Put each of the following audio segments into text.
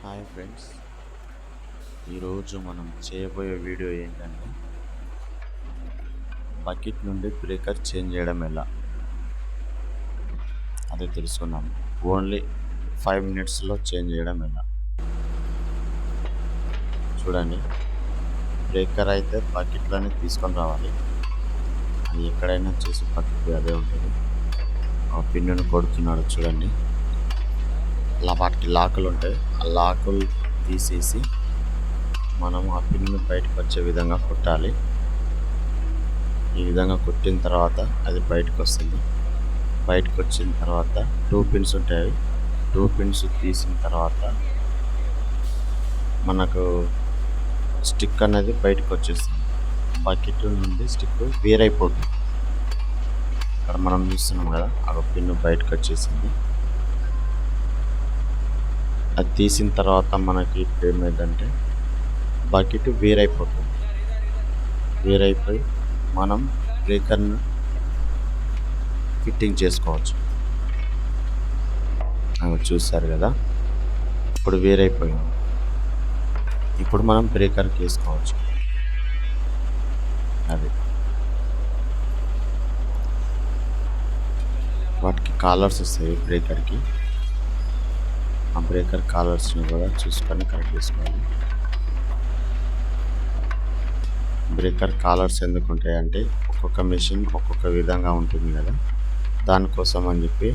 Hi friends, ఈరోజు మనం చేయబోయే వీడియో ఏంటంటే బకెట్ నుండి బ్రేకర్ చేంజ్ చేయడం ఎలా అదే తెలుసుకున్నాం. ఓన్లీ 5 minutesలో చేంజ్ చేయడం ఎలా చూడండి. బ్రేకర్ అయితే బకెట్లోనే తీసుకొని రావాలి. అది ఎక్కడైనా చేసి పక్కకి అదే ఉంటుంది. ఆ పిన్నును కొడుతున్నాడు చూడండి. అలా వాటికి లాకులు ఉంటాయి. ఆ లాకులు తీసేసి మనం ఆ పిన్ను బయటకు వచ్చే విధంగా కొట్టాలి. ఈ విధంగా కొట్టిన తర్వాత అది బయటకు వస్తుంది. బయటకు వచ్చిన తర్వాత 2 pins ఉంటాయి. 2 pins తీసిన తర్వాత మనకు స్టిక్ అనేది బయటకు వచ్చేస్తుంది. బకెట్ నుండి స్టిక్ వేరైపోతుంది. ఇక్కడ మనం చూస్తున్నాం కదా, ఆ పిన్ను బయటకు వచ్చేసింది. అది తీసిన తర్వాత మనకి ఏమైందంటే బకెట్ వేరైపోతుంది. వేరైపోయి మనం బ్రేకర్ను ఫిట్టింగ్ చేసుకోవచ్చు. అవి చూస్తారు కదా, ఇప్పుడు వేరైపోయింది. ఇప్పుడు మనం బ్రేకర్కి వేసుకోవచ్చు. అది వాటికి కాలర్స్ వస్తాయి బ్రేకర్కి. ఆ బ్రేకర్ కాలర్స్ని కూడా చూసుకొని కరెక్ట్ చేసుకోవాలి. బ్రేకర్ కాలర్స్ ఎందుకు ఉంటాయంటే ఒక్కొక్క మెషిన్ ఒక్కొక్క విధంగా ఉంటుంది కదా, దానికోసం అని చెప్పి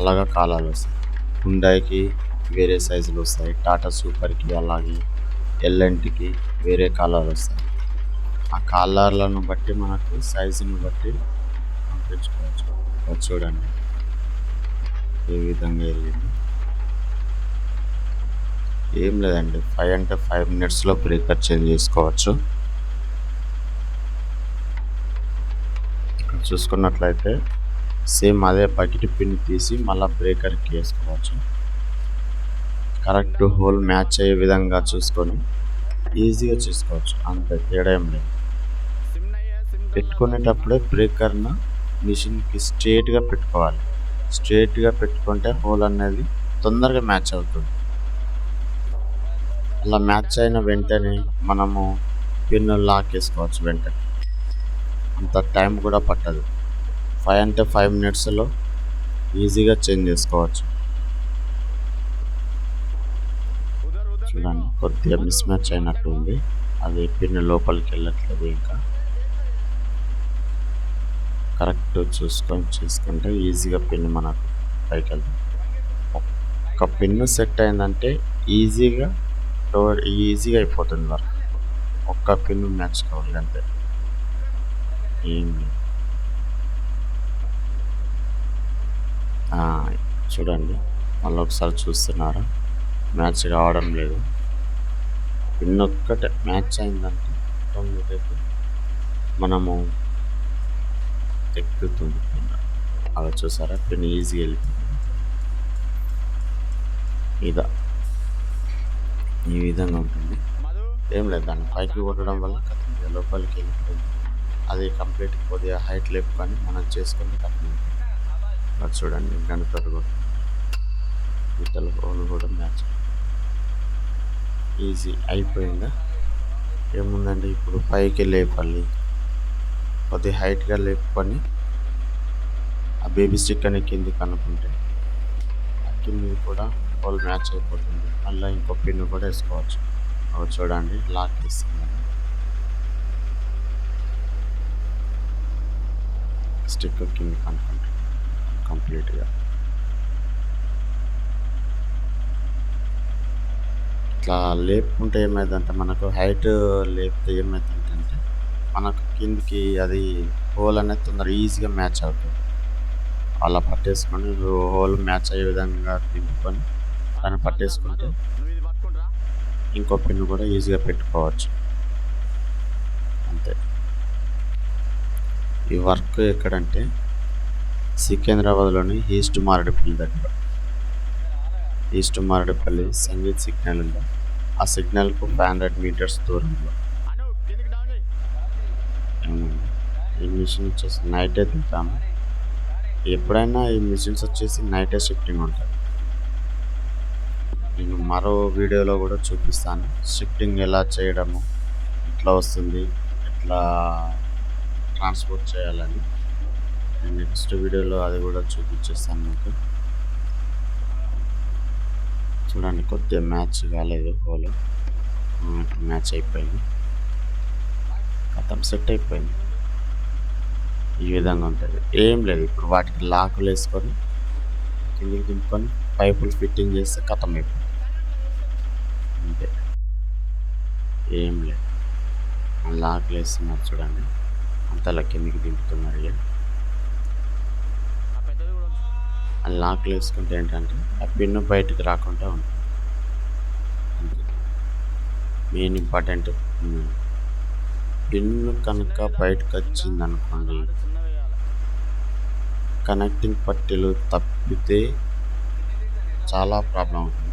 అలాగా కాలాలు వస్తాయి. హుండాయికి వేరే సైజులు వస్తాయి, టాటా సూపర్కి అలాగే ఎల్ఎన్టీకి వేరే కాలాలు వస్తాయి. ఆ కాలర్లను బట్టి మనకు సైజుని బట్టి పంపించుకోవచ్చు. చూడండి ఏ విధంగా వెళ్ళింది. ఏం లేదండి, 5 అంటే 5 minutesలో బ్రేకర్ చేంజ్ చేసుకోవచ్చు. ఇక్కడ చూసుకున్నట్లయితే సేమ్ అదే బకెట్ పిన్ తీసి మళ్ళీ బ్రేకర్కి వేసుకోవచ్చు. కరెక్ట్ హోల్ మ్యాచ్ అయ్యే విధంగా చూసుకొని ఈజీగా చేసుకోవచ్చు. అంత తేడా ఏం లేదు. పెట్టుకునేటప్పుడే బ్రేకర్ను మిషన్కి స్ట్రేట్గా పెట్టుకోవాలి. స్ట్రేట్గా పెట్టుకుంటే హోల్ అనేది తొందరగా మ్యాచ్ అవుతుంది. అలా మ్యాచ్ అయిన వెంటనే మనము పిన్ను లాక్ వేసుకోవచ్చు. వెంటనే అంత టైం కూడా పట్టదు. 5 అంటే 5 minutesలో ఈజీగా చేంజ్ చేసుకోవచ్చు. చూడండి, కొద్దిగా మిస్ మ్యాచ్ అయినట్టు ఉంది. అది పిన్ లోపలికి వెళ్ళట్లేదు. ఇంకా కరెక్ట్ చూసుకొని చేసుకుంటే ఈజీగా పిన్ మనకు పైకి వెళ్తుంది. ఒక్క పిన్ను సెట్ అయిందంటే ఈజీగా అయిపోతుంది వర్క్. ఒక్క పిన్ను మ్యాచ్ కావాలి అంతే, ఏం చూడండి. మళ్ళీ ఒకసారి చూస్తున్నారా, మ్యాచ్ కావడం లేదు. పిన్ ఒక్కటే మ్యాచ్ అయిందంటే మనము ఎక్కుతుంది పిన్. అలా చూసారా, పిన్ ఈజీగా వెళ్ళిపోతుంది. ఈ విధంగా ఉంటుంది. ఏం లేదు, దాన్ని పైకి కొట్టడం వల్ల కత్తి లోపలికి వెళ్ళిపోయింది. అది కంప్లీట్ కొద్దిగా హైట్ లేపుకొని మనం చేసుకుంటే కత్తి. అది చూడండి, గణపతి కూడా ఇతల హోల్ కూడా మ్యాచ్ ఈజీ అయిపోయిందా. ఏముందండి, ఇప్పుడు పైకి లేపాలి. కొద్దిగా హైట్గా లేపుకొని ఆ బేబీ స్టిక్ అని కిందికి అనుకుంటే ఆ కింది కూడా హోల్ మ్యాచ్ అయిపోతుంది. మళ్ళీ ఇంకో పిన్ను కూడా వేసుకోవచ్చు. అవి చూడండి, లాక్ వేస్తుంది. స్టిక్ కిందికి అనుకుంటుంది కంప్లీట్గా. ఇట్లా లేపుకుంటే ఏమైందంటే మనకు హైట్ లేపితే ఏమవుతుందంటే మనకు కిందికి అది హోల్ అనేది తొందరగా ఈజీగా మ్యాచ్ అవుతుంది. అలా పట్టేసుకొని హోల్ మ్యాచ్ అయ్యే విధంగా తిప్పుకొని దాన్ని పట్టేసుకుంటే ఇంకో పిన్ను కూడా ఈజీగా పెట్టుకోవచ్చు. అంతే. ఈ వర్క్ ఎక్కడంటే సికింద్రాబాద్లోని ఈస్ట్ మారేడుపల్లి దగ్గర. ఈస్ట్ మారేడుపల్లి సంగీత్ సిగ్నల్ ఉంది. ఆ సిగ్నల్కు 500 meters దూరంలో. ఈ మిషన్ వచ్చేసి నైటే తింటాము. ఎప్పుడైనా ఈ మిషన్స్ వచ్చేసి నైటే షిఫ్టింగ్ ఉంటుంది. నేను మరో వీడియోలో కూడా చూపిస్తాను షిఫ్టింగ్ ఎలా చేయడము, ఎట్లా వస్తుంది, ఎట్లా ట్రాన్స్పోర్ట్ చేయాలని. నేను నెక్స్ట్ వీడియోలో అది కూడా చూపించేస్తాను మీకు. చూడండి, కొద్దిగా మ్యాచ్ కాలేదు, హోల్ మ్యాచ్ అయిపోయింది, మొత్తం సెట్ అయిపోయింది. ఈ విధంగా ఉంటుంది, ఏం లేదు. ఇప్పుడు వాటికి లాకులు వేసుకొని కిందికి దింపుకొని పైపులు ఫిట్టింగ్ చేస్తే కథం అయిపోయింది, అంతే, ఏం లేదు. లాకులు వేస్తున్నారు చూడండి, అంతలా కిందికి దింపుతున్నారు. ఇక ఆ లాకులు వేసుకుంటే ఏంటంటే ఆ పిన్ను బయటకు రాకుండా ఉంటుంది. మెయిన్ ఇంపార్టెంట్ పిన్ను కనుక బయటకు వచ్చింది అనుకోండి, కనెక్టింగ్ పట్టీలు తప్పితే చాలా ప్రాబ్లం అవుతుంది.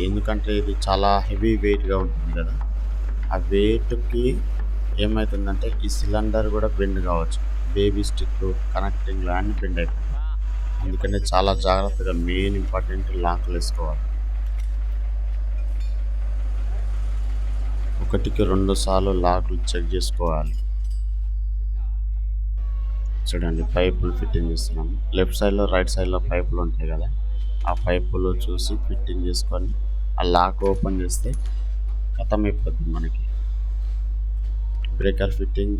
ఎందుకంటే ఇది చాలా హెవీ వెయిట్గా ఉంటుంది కదా, ఆ వెయిట్కి ఏమవుతుందంటే ఈ సిలిండర్ కూడా బెండ్ కావచ్చు, బేబీ స్టిక్ కనెక్టింగ్లో అన్ని బెండ్ అయిపోతుంది. అందుకనే చాలా జాగ్రత్తగా మెయిన్ ఇంపార్టెంట్ లాకులు వేసుకోవాలి. 1కి 2 సార్లు లాకులు చెక్ చేసుకోవాలి. చూడండి, పైపులు ఫిట్టింగ్ చేస్తున్నాము. లెఫ్ట్ సైడ్లో రైట్ సైడ్లో పైపులు ఉంటాయి కదా, ఆ పైపులు చూసి ఫిట్టింగ్ చేసుకొని ఆ లాక్ ఓపెన్ చేస్తే ఖతం అయిపోతుంది. మనకి బ్రేకర్ ఫిట్టింగ్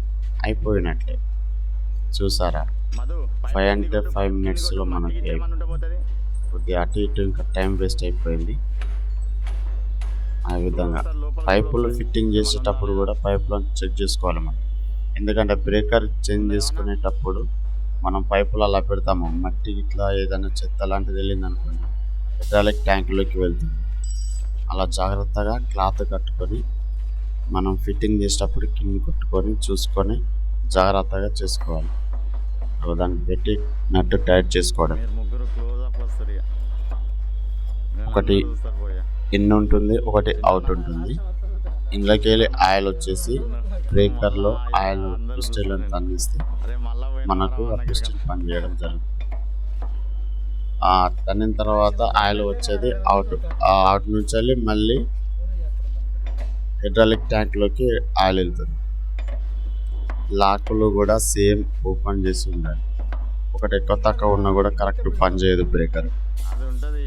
అయిపోయినట్లే. చూసారా, 5 అంటే 5 మినిట్స్లో మనకి కొద్దిగా అటు ఇటు ఇంకా టైం వేస్ట్ అయిపోయింది. ఆ విధంగా పైపులు ఫిట్టింగ్ చేసేటప్పుడు కూడా పైపులను చెక్ చేసుకోవాలి మనం. ఎందుకంటే బ్రేకర్ చేంజ్ చేసుకునేటప్పుడు మనం పైపులు అలా పెడతాము, మట్టి ఇట్లా ఏదైనా చెత్త లాంటిది వెళ్ళింది అనుకోండి, హైడ్రాలిక్ ట్యాంకులోకి వెళ్తుంది. అలా జాగ్రత్తగా క్లాత్ కట్టుకొని మనం ఫిట్టింగ్ చేసేటప్పుడు కింది కొట్టుకొని చూసుకొని జాగ్రత్తగా చేసుకోవాలి. దాన్ని పెట్టి నట్టు టైట్ చేసుకోవడం. ఒకటి ఇన్ ఉంటుంది, ఒకటి అవుట్ ఉంటుంది. ఇందులోకి వెళ్ళి ఆయిల్ వచ్చేసి బ్రేకర్లో ఆయిల్ పిస్టన్ అందిస్తే మనకు ఆ పిస్టన్ పని చేయడం జరుగుతుంది. తన్నిన తర్వాత ఆయిల్ వచ్చేది అవుట్, ఆ అవుట్ నుంచి వెళ్ళి మళ్ళీ హైడ్రాలిక్ ట్యాంక్లోకి ఆయిల్ వెళ్తుంది. లాకులు కూడా సేమ్ ఓపెన్ చేసి ఉండాలి. ఒకటి ఎక్కువ తక్కువ ఉన్నా కూడా కరెక్ట్ పని చేయదు బ్రేకర్. అది ఉంటుంది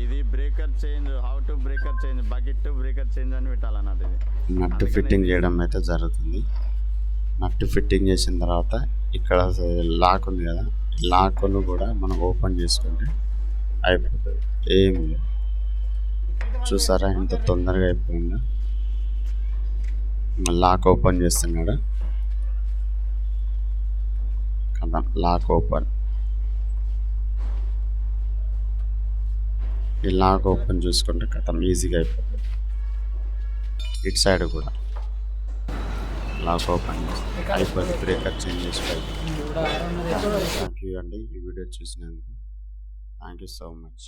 ఇది breaker change, how to breaker change, bucket to breaker change అని పెట్టాలన్నది. నట్టు ఫిట్టింగ్ చేయడం అయితే జరుగుతుంది. నట్టు ఫిట్టింగ్ చేసిన తర్వాత ఇక్కడ లాక్ ఉంది కదా, లాక్ను కూడా మనం ఓపెన్ చేసుకుంటే అయిపోతుంది. ఏం లేదు, చూసారా ఎంత తొందరగా అయిపోయిందో. లాక్ ఓపెన్ చేస్తున్నాడు కదా, లాక్ ఓపెన్. ఈ లాక్ ఓపెన్ చూసుకుంటే కథం ఈజీగా అయిపోతుంది. ఇటు సైడ్ కూడా లాక్ ఓపెన్ చేసి అయిపోయింది, బ్రేకర్ చేంజ్ చేసి అయిపోయింది. థ్యాంక్ యూ అండి ఈ వీడియో చూసినందుకు. Thank you so much.